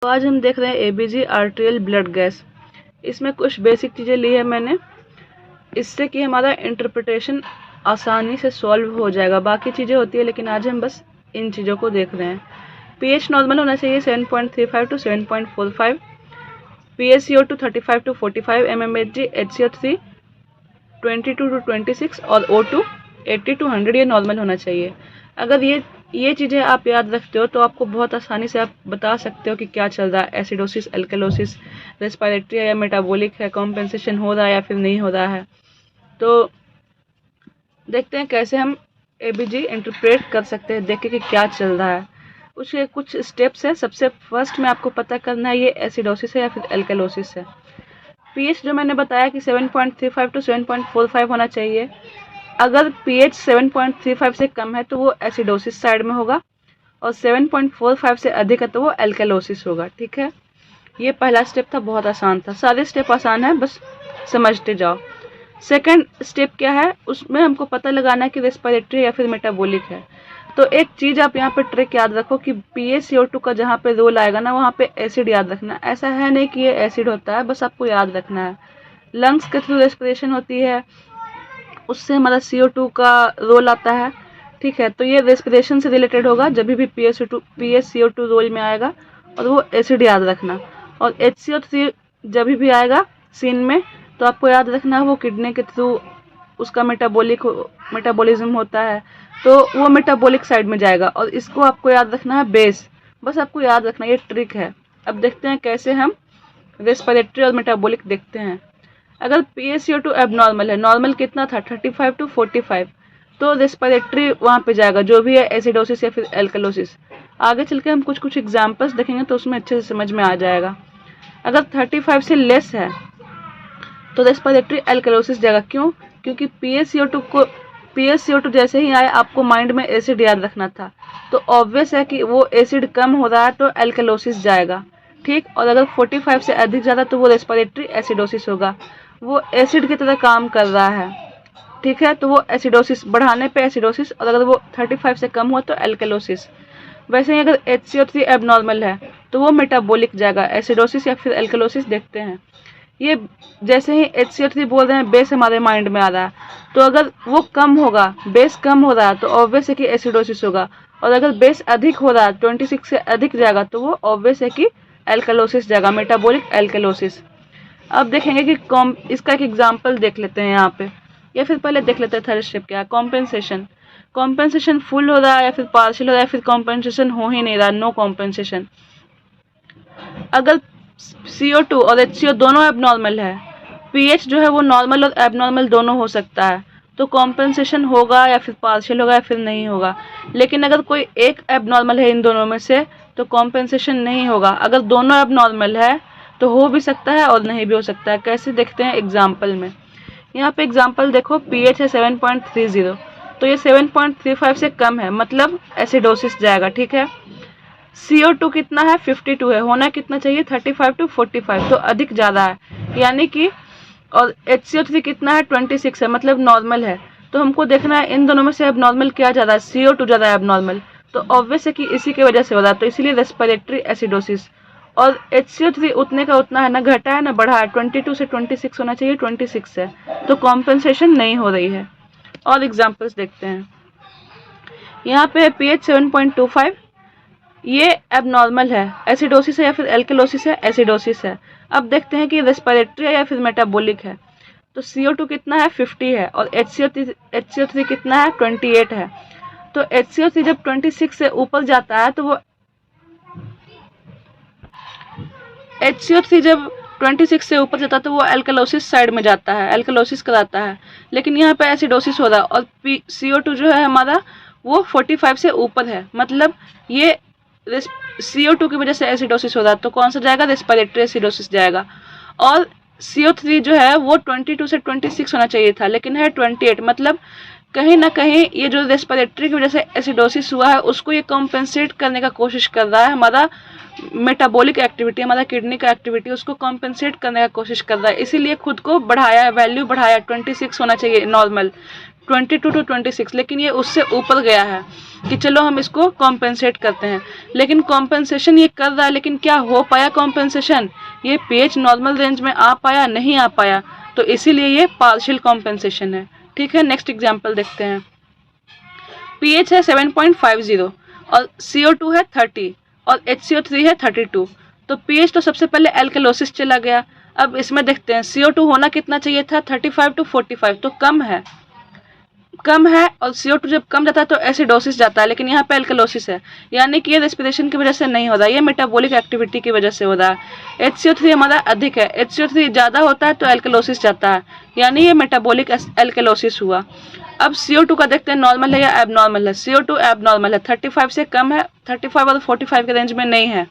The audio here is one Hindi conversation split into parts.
तो आज हम देख रहे हैं एबीजी आर्टेरियल ब्लड गैस। इसमें कुछ बेसिक चीज़ें ली है मैंने, इससे कि हमारा इंटरप्रिटेशन आसानी से सॉल्व हो जाएगा। बाकी चीज़ें होती है लेकिन आज हम बस इन चीज़ों को देख रहे हैं। पीएच नॉर्मल होना चाहिए 7.35 to 7.45, PaCO2 35 to 45 mmHg, HCO3 22 to 26 और O2 80 टू 100 ये नॉर्मल होना चाहिए। अगर ये चीज़ें आप याद रखते हो तो आपको बहुत आसानी से आप बता सकते हो कि क्या चल रहा है, एसिडोसिस, अल्कलोसिस, रेस्पिरेटरी है या मेटाबॉलिक है, कॉम्पेंसेशन हो रहा है या फिर नहीं हो रहा है। तो देखते हैं कैसे हम एबीजी इंटरप्रेट कर सकते हैं, देखें कि क्या चल रहा है। उसके कुछ स्टेप्स हैं। सबसे फर्स्ट में आपको पता करना है ये एसिडोसिस है या फिर अल्कलोसिस है। पीएच जो मैंने बताया कि 7.35 टू 7.45 होना चाहिए। अगर पीएच 7.35 से कम है तो वो एसिडोसिस साइड में होगा और 7.45 से अधिक है तो वो अल्कलोसिस होगा। ठीक है, ये पहला स्टेप था, बहुत आसान था। सारे स्टेप आसान है, बस समझते जाओ। सेकंड स्टेप क्या है, उसमें हमको पता लगाना है कि रेस्पिरेटरी या फिर मेटाबॉलिक है। तो एक चीज़ आप यहाँ पे ट्रिक याद रखो कि PaCO2 का जहाँ पे रोल आएगा ना वहाँ पे एसिड याद रखना। ऐसा है नहीं कि ये एसिड होता है, बस आपको याद रखना है। लंग्स के थ्रू रेस्पिरेशन होती है, उससे हमारा CO2 का रोल आता है। ठीक है, तो ये रेस्पिरेशन से रिलेटेड होगा जब भी PaCO2 रोल में आएगा, और वो एसिड याद रखना। और HCO3 जब भी आएगा सीन में तो आपको याद रखना है वो किडनी के थ्रू उसका मेटाबॉलिज्म होता है, तो वो मेटाबॉलिक साइड में जाएगा। और इसको आपको याद रखना है बेस, बस आपको याद रखना, ये ट्रिक है। अब देखते हैं कैसे हम रेस्पिरेटरी और मेटाबॉलिक देखते हैं। अगर PaCO2 एबनॉर्मल है, नॉर्मल कितना था 35 टू 45, तो रेस्पिरेटरी वहाँ पे जाएगा, जो भी है एसिडोसिस या फिर एल्कलोसिस। आगे चल के हम कुछ एग्जाम्पल्स देखेंगे तो उसमें अच्छे से समझ में आ जाएगा। अगर 35 से लेस है तो रेस्पिरेटरी एल्कलोसिस जाएगा। क्यों? क्योंकि PaCO2 जैसे ही आए आपको माइंड में एसिड याद रखना था, तो ऑब्वियस है कि वो एसिड कम हो रहा है तो एल्कलोसिस जाएगा। ठीक, और अगर 45 से अधिक ज़्यादा तो वो रेस्पिरेटरी एसिडोसिस होगा, वो एसिड की तरह काम कर रहा है। ठीक है, तो वो एसिडोसिस बढ़ाने पे एसिडोसिस, और अगर वो 35 से कम हुआ तो एल्कलोसिस। वैसे ही अगर HCO3 एबनॉर्मल है तो वो मेटाबॉलिक जाएगा, एसिडोसिस या फिर एल्कलोसिस देखते हैं। ये जैसे ही HCO3 बोल रहे हैं बेस हमारे माइंड में आ रहा है, तो अगर वो कम होगा, बेस कम हो रहा है तो ऑब्वियस है कि एसिडोसिस होगा। और अगर बेस अधिक हो रहा है 26 से अधिक जाएगा तो वो ऑब्वियस है कि एल्कलोसिस जाएगा, मेटाबॉलिक एल्कलोसिस। अब देखेंगे कि इसका एक एग्जाम्पल देख लेते हैं यहाँ पे, या फिर पहले देख लेते हैं थर्ड स्टेप क्या है, कॉम्पेंसेशन। कॉम्पेंसेशन फुल हो रहा है या फिर पार्शियल हो रहा है, फिर कॉम्पेंसेशन हो ही नहीं रहा, नो कॉम्पेंसेशन। अगर CO2 और HCO दोनों एबनॉर्मल है, पीएच जो है वो नॉर्मल और एबनॉर्मल दोनों हो सकता है, तो कॉम्पेंसेशन होगा या फिर पार्शियल होगा या फिर नहीं होगा। लेकिन अगर कोई एक एबनॉर्मल है इन दोनों में से तो कॉम्पेंसेशन नहीं होगा। अगर दोनों एबनॉर्मल है तो हो भी सकता है और नहीं भी हो सकता है। कैसे देखते हैं एग्जाम्पल में। यहाँ पे एग्जाम्पल देखो, पीएच है 7.30, तो ये 7.35 से कम है, मतलब एसिडोसिस जाएगा। ठीक है, CO2 कितना है 52 है, होना कितना चाहिए 35 टू 45, तो अधिक ज़्यादा है यानी कि। और HCO3 कितना है 26 है, मतलब नॉर्मल है। तो हमको देखना है इन दोनों में से एबनॉर्मल क्या ज़्यादा है, CO2 ज़्यादा है एबनॉर्मल, तो ऑब्वियस है कि इसी की वजह से हो रहा है, तो इसीलिए रेस्पिरेटरी एसिडोसिस। और HCO3 उतने का उतना है, ना घटा है ना बढ़ा है, 22 से 26 होना चाहिए, 26 है, तो कॉम्पेंसेशन नहीं हो रही है। और एग्जाम्पल्स देखते हैं। यहाँ पे पीएच 7.25, ये एबनॉर्मल है, एसिडोसिस है या फिर एल्कलोसिस है, एसिडोसिस है। अब देखते हैं कि रेस्पिरेटरी है या फिर मेटाबॉलिक है। तो CO2 कितना है 50 है, और HCO3 कितना है 28 है। तो HCO3 जब 26 से ऊपर जाता है तो वो HCO3 जब 26 से ऊपर जाता है तो वो एल्कलोसिस साइड में जाता है, एल्कलोसिस कराता है। लेकिन यहाँ पे एसिडोसिस हो रहा है, और CO2 जो है हमारा वो 45 से ऊपर है, मतलब ये CO2 की वजह से एसिडोसिस हो रहा है, तो कौन सा जाएगा, रेस्पिरेटरी एसिडोसिस जाएगा। और CO3 जो है वो 22 से 26 होना चाहिए था, लेकिन है 28, मतलब कहीं ना कहीं ये जो रेस्पिरेटरी की वजह से एसिडोसिस हुआ है उसको ये कॉम्पेंसेट करने का कोशिश कर रहा है। हमारा मेटाबॉलिक एक्टिविटी, हमारा किडनी का एक्टिविटी, उसको कॉम्पेंसेट करने का कोशिश कर रहा है, इसीलिए खुद को बढ़ाया, वैल्यू बढ़ाया, 26 होना चाहिए नॉर्मल, 22 to 26, लेकिन ये उससे ऊपर गया है कि चलो हम इसको कॉम्पेंसेट करते हैं। लेकिन कॉम्पेंसेशन ये कर रहा है, लेकिन क्या हो पाया कॉम्पेंसेशन? ये pH नॉर्मल रेंज में आ पाया? नहीं आ पाया, तो इसीलिए ये पार्शियल कॉम्पेंसेशन है। ठीक है, नेक्स्ट एग्जाम्पल देखते हैं। pH है 7.50 और CO2 है 30 और HCO3 है 32। तो pH तो सबसे पहले एल्कलोसिस चला गया। अब इसमें देखते हैं CO2 होना कितना चाहिए था, 35 to 45, तो कम है और CO2 जब कम जाता है तो एसिडोसिस जाता है, लेकिन यहाँ पे एल्कलोसिस है, यानी कि ये रेस्पिरेशन की वजह से नहीं हो रहा, ये मेटाबॉलिक एक्टिविटी की वजह से हो रहा है। HCO3 हमारा अधिक है, HCO3 ज़्यादा होता है तो एल्कलोसिस जाता है, यानी ये मेटाबॉलिक एल्कलोसिस हुआ। अब CO2 का देखते हैं नॉर्मल है या एबनॉर्मल है। CO2 एबनॉर्मल है, 35 से कम है, 35 और 45 के रेंज में नहीं है,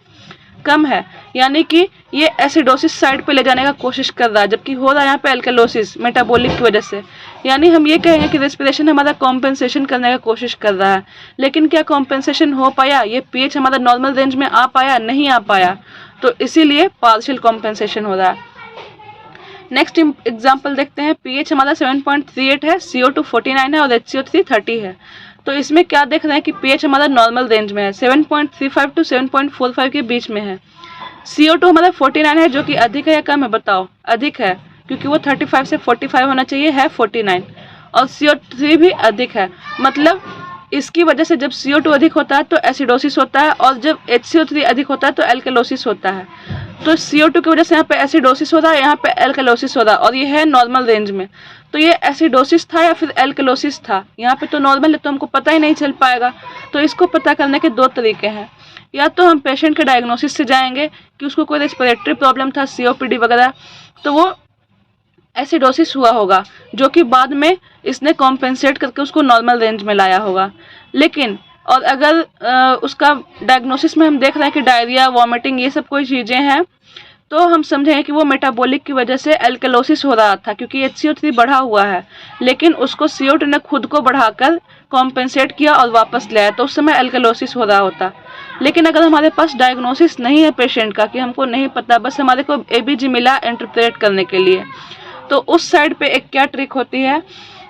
कम है, यानी कि ये एसिडोसिस साइड पे ले जाने का कोशिश कर रहा है, जबकि हो रहा है यहाँ पे एल्कलोसिस मेटाबॉलिक की वजह से। यानी हम ये कहेंगे कि रेस्पिरेशन हमारा कॉम्पेंसेशन करने का कोशिश कर रहा है, लेकिन क्या कॉम्पेंसेशन हो पाया? ये pH हमारा नॉर्मल रेंज में आ पाया? नहीं आ पाया, तो इसीलिए पार्शियल कॉम्पेंसेशन हो रहा है। नेक्स्ट एग्जाम्पल देखते हैं। pH हमारा 7.38 है, CO2 49 है और HCO3 30 है। तो इसमें क्या देख रहे हैं कि pH हमारा नॉर्मल रेंज में है, 7.35 to 7.45 के बीच में है। CO2 हमारा 49 है, जो कि अधिक है या कम है? बताओ, अधिक है, क्योंकि वो 35 से 45 होना चाहिए, है 49। और CO3 भी अधिक है, मतलब इसकी वजह से जब CO2 अधिक होता है तो एसिडोसिस होता है, और जब HCO3 अधिक होता है तो एल्कलोसिस होता है। तो CO2 की वजह से यहाँ पे एसिडोसिस हो रहा है, यहाँ पे एल्कलोसिस हो रहा है, और ये है नॉर्मल रेंज में। तो ये एसिडोसिस था या फिर एल्कलोसिस था? यहाँ पे तो नॉर्मल है, तो हमको पता ही नहीं चल पाएगा। तो इसको पता करने के दो तरीके हैं, या तो हम पेशेंट के डायग्नोसिस से जाएंगे कि उसको कोई रेस्पिरेटरी प्रॉब्लम था, COPD वगैरह, तो वो एसिडोसिस हुआ होगा, जो कि बाद में इसने कॉम्पेंसेट करके उसको नॉर्मल रेंज में लाया होगा। लेकिन और अगर उसका डायग्नोसिस में हम देख रहे हैं कि डायरिया, वॉमिटिंग, ये सब कोई चीज़ें हैं, तो हम समझेंगे कि वो मेटाबॉलिक की वजह से एल्कलोसिस हो रहा था, क्योंकि HCO3 बढ़ा हुआ है, लेकिन उसको CO2 ने खुद को बढ़ाकर कॉम्पेंसेट किया और वापस लाया, तो उस समय एल्कलोसिस हो रहा होता। लेकिन अगर हमारे पास डायग्नोसिस नहीं है पेशेंट का, कि हमको नहीं पता, बस हमारे को ABG मिला इंटरप्रेट करने के लिए, तो उस साइड पे एक क्या ट्रिक होती है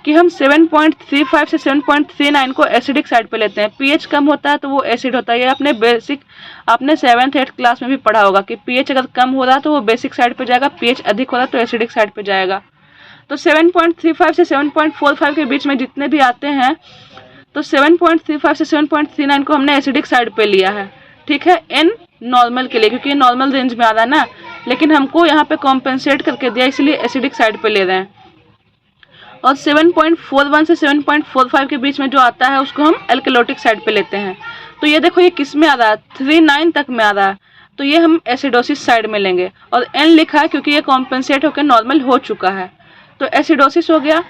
कि हम 7.35 से 7.39 को एसिडिक साइड पे लेते हैं। pH कम होता है तो वो एसिड होता है। ये आपने 7th 8th क्लास में भी पढ़ा होगा कि pH अगर कम हो रहा है तो वो बेसिक साइड पे जाएगा, pH अधिक हो रहा है तो एसिडिक साइड पे जाएगा। तो 7.35 से 7.45 के बीच में जितने भी आते हैं, तो 7.35 से 7.39 को हमने एसिडिक साइड पे लिया है, ठीक है, इन नॉर्मल के लिए, क्योंकि ये नॉर्मल रेंज में आ रहा है ना, लेकिन हमको यहाँ पे कॉम्पेंसेट करके दिया, इसलिए एसिडिक साइड पे ले रहे हैं। और 7.41 से 7.45 के बीच में जो आता है उसको हम एल्कलोटिक साइड पे लेते हैं। तो ये देखो, ये किस में आ रहा है? 39 तक में आ रहा है, तो ये हम एसिडोसिस साइड में लेंगे। और N लिखा है क्योंकि ये कॉम्पेंसेट होकर नॉर्मल हो चुका है, तो एसिडोसिस हो गया।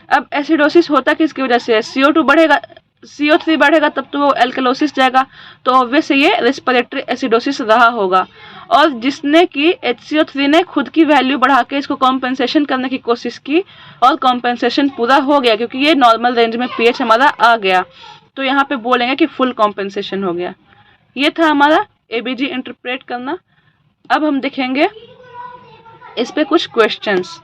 अब एसिडोसिस होता किसकी वजह से है? CO2 बढ़ेगा, CO3 बढ़ेगा, तब तो वो एल्कलोसिस जाएगा, तो ऑब्वियस ये रेस्पिरेटरी एसिडोसिस रहा होगा। और जिसने कि HCO3 ने खुद की वैल्यू बढ़ा के इसको कॉम्पेंसेशन करने की कोशिश की, और कॉम्पेंसेशन पूरा हो गया, क्योंकि ये नॉर्मल रेंज में pH हमारा आ गया, तो यहाँ पे बोलेंगे कि फुल कॉम्पेंसेशन हो गया। ये था हमारा ABG इंटरप्रेट करना। अब हम देखेंगे इस पे कुछ क्वेश्चंस।